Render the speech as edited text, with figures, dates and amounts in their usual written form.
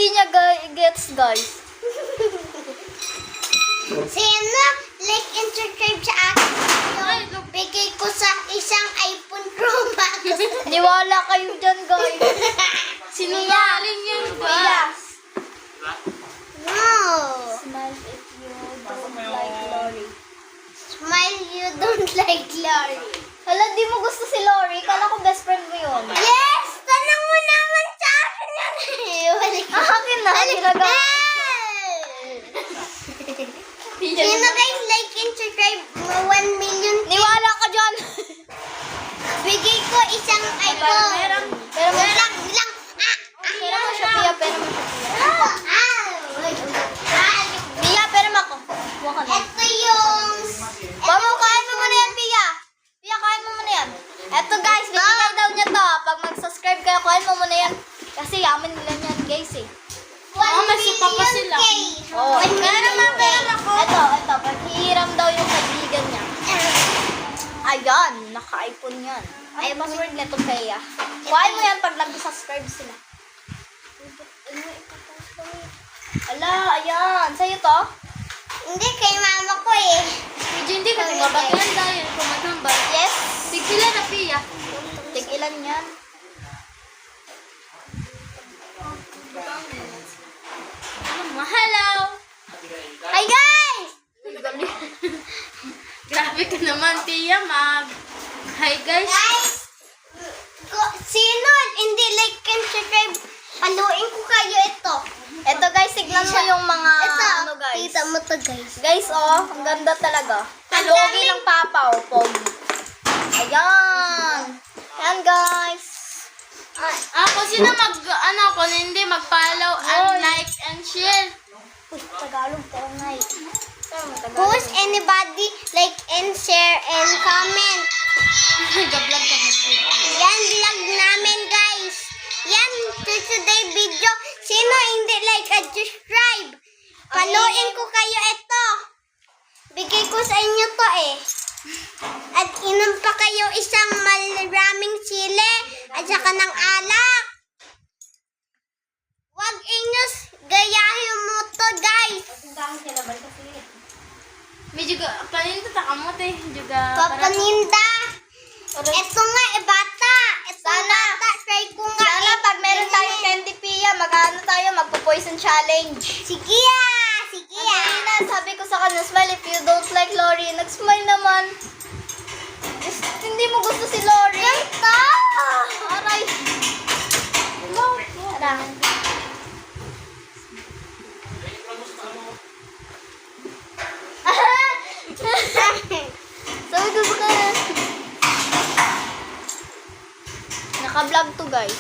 hindi niya gets, guys. Sino like and subscribe sa akin? Bigay ko sa isang iPhone Pro Max. Niwala kayo dyan, guys. Sinungaling yan ba? No. Smile if you don't like Lori. Smile, you don't like Lori. Hala, di mo gusto si Lori? Kala ko best friend mo yun. Yes! Tanong mo naman sa akin yan. Akin na, ginagawa. Sino guys like and subscribe mo 1 million? Niwala ka dyan. Bigay ko isang iPhone. Pero mo siya. Lang. Pero mo siya, Pia. Pero mo siya, Pia. Pia, pero mo ako. Kuha ka na. Ito yung... Mamo, kain mo muna yan, Pia. Pia, kain mo muna yan. Eto guys, bibigay daw niya to. Pag mag-subscribe kayo, kain mo muna yan. Kasi yaman nila yan, guys eh. 1 may supa pa sila. Oh. 1 million K. Ito. Paghihiram daw yung kaibigan niya. Ayan, naka-iPhone yan. Ay, password nito, Pia. Kain mo yan pag nag-subscribe sila. Ala, ayan. Sa'yo to? Hindi, kay mama ko eh. Medyo hindi ka tumabatilan dahil kumatambal. Yes. Tigpila na Pia. Tig-ilan yan? Hello! Hi, guys! Grabe ka naman, Tia, Hi, guys. Guys, sino hindi like and subscribe, paluin ko kayo ito. Ito guys, tignan mo yung mga Ito, ano guys. kita mo to guys. Guys, oh, ang ganda talaga. Ang Pogi daming- ng papaw, pogi. Ayan. Ayan guys. Ako, sino kung hindi mag-follow and like and share. Uy, Tagalog ko ngay. Who's anybody like and share and comment. Nag-vlog ka mo. Yan vlog namin guys. Yan to today video. Sino hindi like at subscribe? Paluin ko kayo ito. Bigay ko sa inyo to eh. At inom pa kayo isang maraming sili at saka ng alak. Huwag inyo gayahin mo to guys. Medyo paninta ta ka mo, te. Juga. Papaninda. Ito nga bata. Ito Sana- bata. Try ko nga. Sana pag meron tayong candy Pia, mag-ano tayo, magpo-poison challenge. Sige ah. Sige ah. Kanina, sabi ko sa kanya, smile if you don't like Lori. Nag-smile naman. Hindi mo gusto si Lori? Ito. Aray. Tara. Sabi ko ba ka? Naka-vlog to guys.